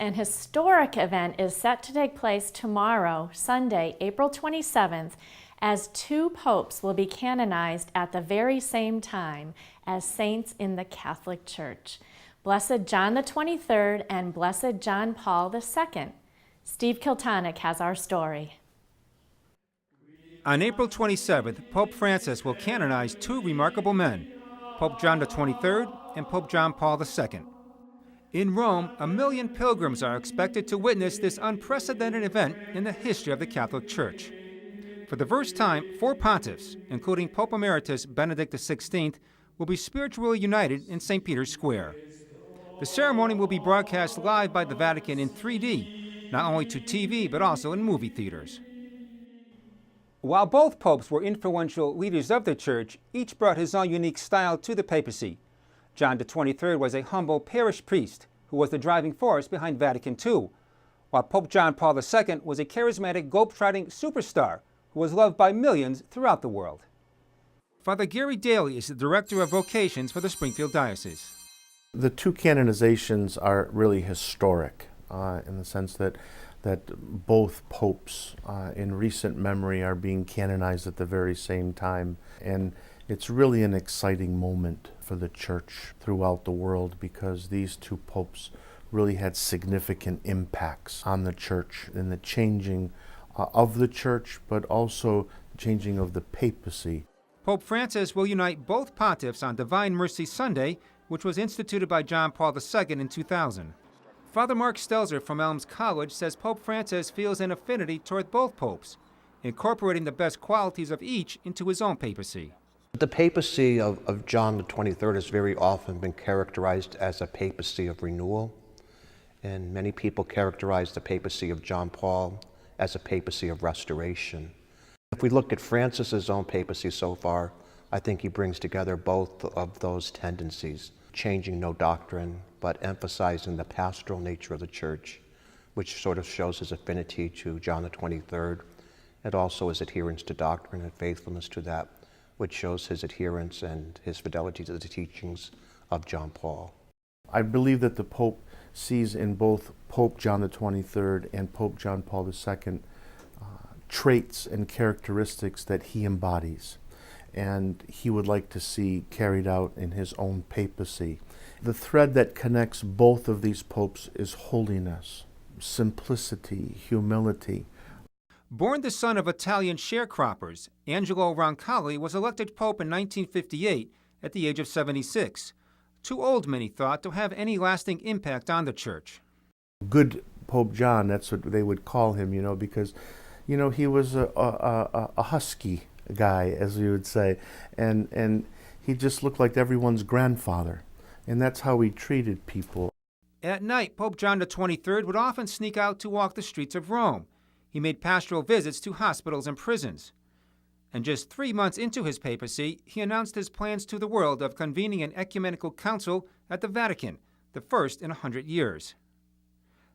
an historic event is set to take place tomorrow, Sunday, April 27th, as two popes will be canonized at the very same time as saints in the Catholic Church. Blessed John the 23rd and Blessed John Paul II. Steve Kiltonick has our story. On April 27th, Pope Francis will canonize two remarkable men, Pope John the 23rd and Pope John Paul II. In Rome, 1 million pilgrims are expected to witness this unprecedented event in the history of the Catholic Church. For the first time, four pontiffs, including Pope Emeritus Benedict XVI, will be spiritually united in St. Peter's Square. The ceremony will be broadcast live by the Vatican in 3D, not only to TV but also in movie theaters. While both popes were influential leaders of the Church, each brought his own unique style to the papacy. John the 23rd was a humble parish priest who was the driving force behind Vatican II, while Pope John Paul II was a charismatic, globe-trotting superstar who was loved by millions throughout the world. Father Gary Daly is the Director of Vocations for the Springfield Diocese. The two canonizations are really historic in the sense that both popes in recent memory are being canonized at the very same time. And it's really an exciting moment for the Church throughout the world because these two popes really had significant impacts on the Church in the changing of the Church, but also changing of the papacy. Pope Francis will unite both pontiffs on Divine Mercy Sunday, which was instituted by John Paul II in 2000. Father Mark Stelzer from Elms College says Pope Francis feels an affinity toward both popes, incorporating the best qualities of each into his own papacy. The papacy of John the 23rd has very often been characterized as a papacy of renewal, and many people characterize the papacy of John Paul as a papacy of restoration. If we look at Francis's own papacy so far, I think he brings together both of those tendencies, changing no doctrine, but emphasizing the pastoral nature of the Church, which sort of shows his affinity to John the 23rd, and also his adherence to doctrine and faithfulness to that, which shows his adherence and his fidelity to the teachings of John Paul. I believe that the Pope sees in both Pope John the 23rd and Pope John Paul II traits and characteristics that he embodies, and he would like to see carried out in his own papacy. The thread that connects both of these popes is holiness, simplicity, humility. Born the son of Italian sharecroppers, Angelo Roncalli was elected pope in 1958 at the age of 76, too old, many thought, to have any lasting impact on the Church. Good Pope John, that's what they would call him, because, he was a husky guy, as we would say, and he just looked like everyone's grandfather, and that's how he treated people. At night, Pope John the 23rd would often sneak out to walk the streets of Rome. He made pastoral visits to hospitals and prisons. And just 3 months into his papacy, he announced his plans to the world of convening an ecumenical council at the Vatican, the first in 100 years.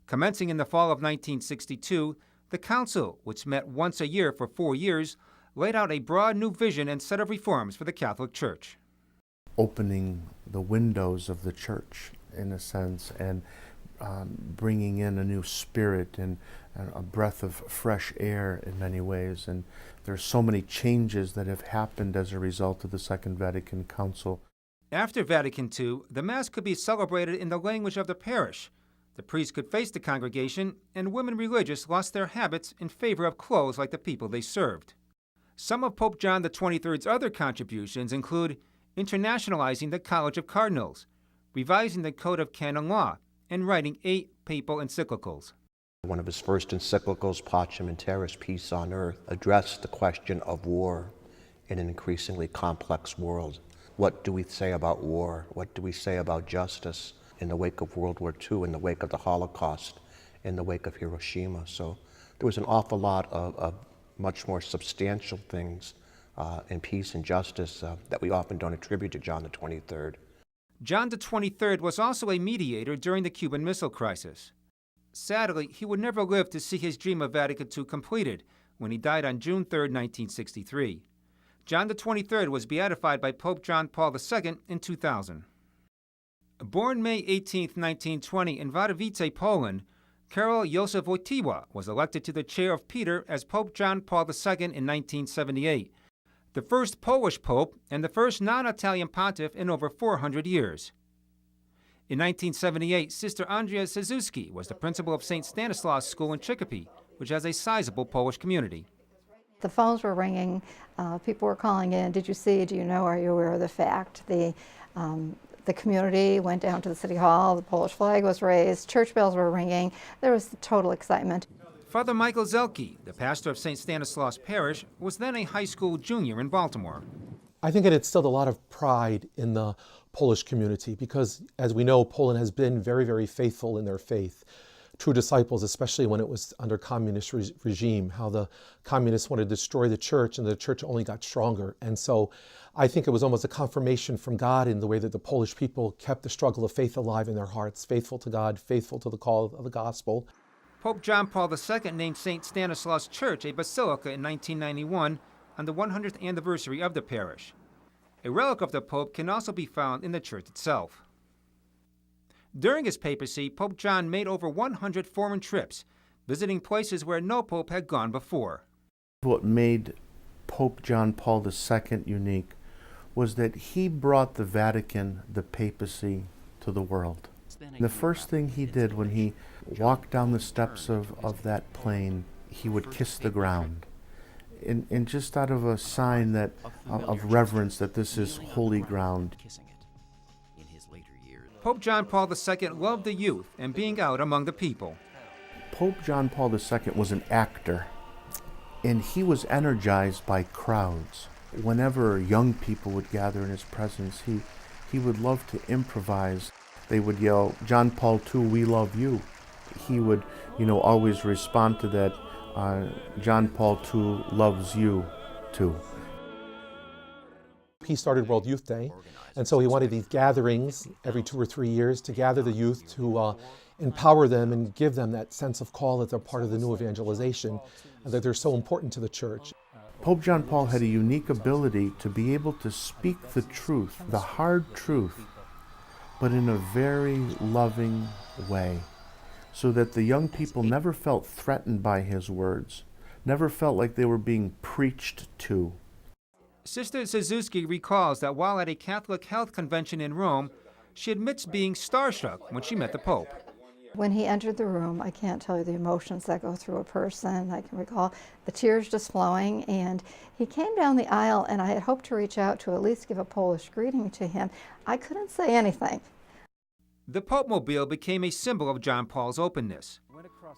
Commencing in the fall of 1962, the council, which met once a year for 4 years, laid out a broad new vision and set of reforms for the Catholic Church. Opening the windows of the Church, in a sense, and bringing in a new spirit and a breath of fresh air in many ways. And there's so many changes that have happened as a result of the Second Vatican Council. After Vatican II, the Mass could be celebrated in the language of the parish. The priest could face the congregation, and women religious lost their habits in favor of clothes like the people they served. Some of Pope John the 23rd's other contributions include internationalizing the College of Cardinals, revising the Code of Canon Law, and writing 8 papal encyclicals. One of his first encyclicals, Pacem in Terris, Peace on Earth, addressed the question of war in an increasingly complex world. What do we say about war? What do we say about justice in the wake of World War II, in the wake of the Holocaust, in the wake of Hiroshima? So there was an awful lot of much more substantial things in peace and justice that we often don't attribute to John the 23rd. John the 23rd was also a mediator during the Cuban Missile Crisis. Sadly, he would never live to see his dream of Vatican II completed when he died on June 3, 1963. John the 23rd was beatified by Pope John Paul II in 2000. Born May 18, 1920 in Wadowice, Poland, Karol Józef Wojtyła was elected to the chair of Peter as Pope John Paul II in 1978, the first Polish pope and the first non-Italian pontiff in over 400 years. In 1978, Sister Andrea Cieszewski was the principal of St. Stanislaus School in Chicopee, which has a sizable Polish community. The phones were ringing, people were calling in, did you see, do you know, are you aware of the fact? The community went down to the city hall, the Polish flag was raised, church bells were ringing, there was total excitement. Father Michael Zelke, the pastor of St. Stanislaus Parish, was then a high school junior in Baltimore. I think it instilled a lot of pride in the Polish community because, as we know, Poland has been very, very faithful in their faith. True disciples, especially when it was under communist regime, how the communists wanted to destroy the church and the church only got stronger. And so I think it was almost a confirmation from God in the way that the Polish people kept the struggle of faith alive in their hearts, faithful to God, faithful to the call of the gospel. Pope John Paul II named St. Stanislaus Church a basilica in 1991 on the 100th anniversary of the parish. A relic of the Pope can also be found in the church itself. During his papacy, Pope John made over 100 foreign trips, visiting places where no pope had gone before. What made Pope John Paul II unique was that he brought the Vatican, the papacy, to the world. The first thing he did when he walked down the steps of that plane, he would kiss the ground. And just out of a sign that of reverence that this is holy ground. Pope John Paul II loved the youth and being out among the people. Pope John Paul II was an actor, and he was energized by crowds. Whenever young people would gather in his presence, he would love to improvise. They would yell, "John Paul II, we love you." He would, always respond to that, "John Paul II loves you too." He started World Youth Day, and so he wanted these gatherings every 2 or 3 years to gather the youth to empower them and give them that sense of call that they're part of the new evangelization and that they're so important to the church. Pope John Paul had a unique ability to be able to speak the truth, the hard truth, but in a very loving way, so that the young people never felt threatened by his words, never felt like they were being preached to. Sister Cieszewski recalls that while at a Catholic health convention in Rome, she admits being starstruck when she met the Pope. When he entered the room, I can't tell you the emotions that go through a person. I can recall the tears just flowing, and he came down the aisle, and I had hoped to reach out to at least give a Polish greeting to him. I couldn't say anything. The Pope-mobile became a symbol of John Paul's openness.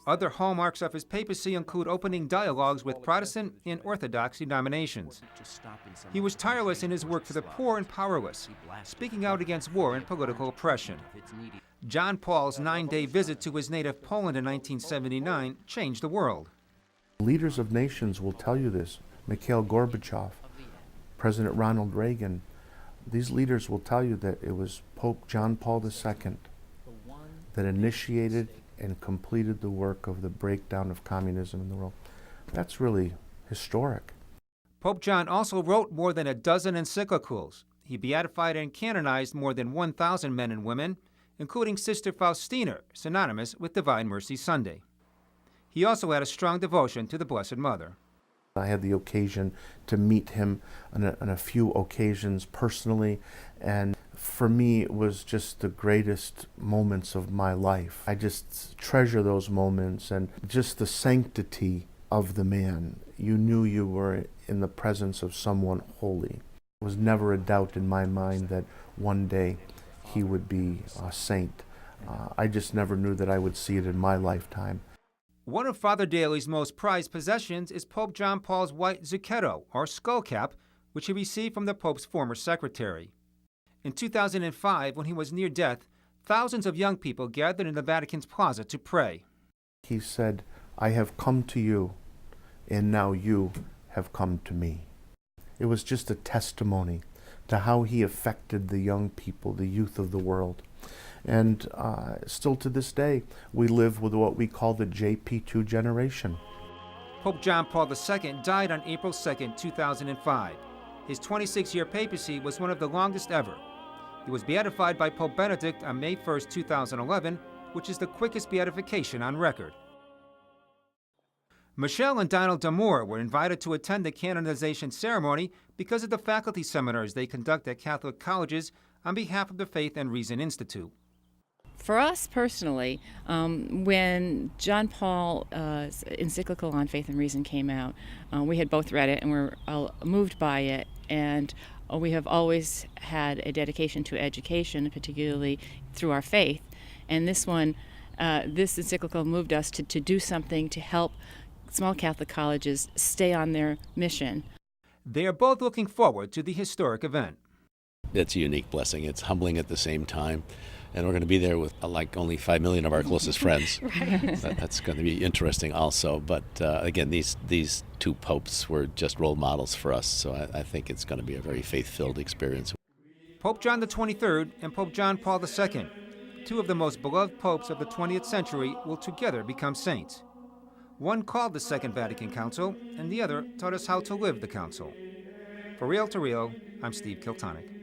Other hallmarks of his papacy include opening dialogues with Protestant and Orthodox denominations. He was tireless in his work for the poor and powerless, speaking out against war and political oppression. John Paul's 9-day visit to his native Poland in 1979 changed the world. Leaders of nations will tell you this. Mikhail Gorbachev, President Ronald Reagan, these leaders will tell you that it was Pope John Paul II that initiated and completed the work of the breakdown of communism in the world. That's really historic. Pope John also wrote more than a dozen encyclicals. He beatified and canonized more than 1,000 men and women, including Sister Faustina, synonymous with Divine Mercy Sunday. He also had a strong devotion to the Blessed Mother. I had the occasion to meet him on a few occasions personally, and for me it was just the greatest moments of my life. I just treasure those moments and just the sanctity of the man. You knew you were in the presence of someone holy. There was never a doubt in my mind that one day he would be a saint. I just never knew that I would see it in my lifetime. One of Father Daly's most prized possessions is Pope John Paul's white zucchetto, or skull cap, which he received from the Pope's former secretary. In 2005, when he was near death, thousands of young people gathered in the Vatican's plaza to pray. He said, "I have come to you, and now you have come to me." It was just a testimony to how he affected the young people, the youth of the world. And still to this day, we live with what we call the JP2 generation. Pope John Paul II died on April 2, 2005. His 26-year papacy was one of the longest ever. He was beatified by Pope Benedict on May 1, 2011, which is the quickest beatification on record. Michelle and Donald D'Amour were invited to attend the canonization ceremony because of the faculty seminars they conduct at Catholic colleges on behalf of the Faith and Reason Institute. For us personally, when John Paul's encyclical on Faith and Reason came out, we had both read it and were moved by it, and we have always had a dedication to education, particularly through our faith. And this encyclical moved us to do something to help small Catholic colleges stay on their mission. They are both looking forward to the historic event. It's a unique blessing. It's humbling at the same time. And we're going to be there with like only 5 million of our closest friends. Right. That's going to be interesting also. But again, these two popes were just role models for us. So I think it's going to be a very faith-filled experience. Pope John XXIII and Pope John Paul II, two of the most beloved popes of the 20th century, will together become saints. One called the Second Vatican Council, and the other taught us how to live the council. For Real to Real, I'm Steve Kiltonick.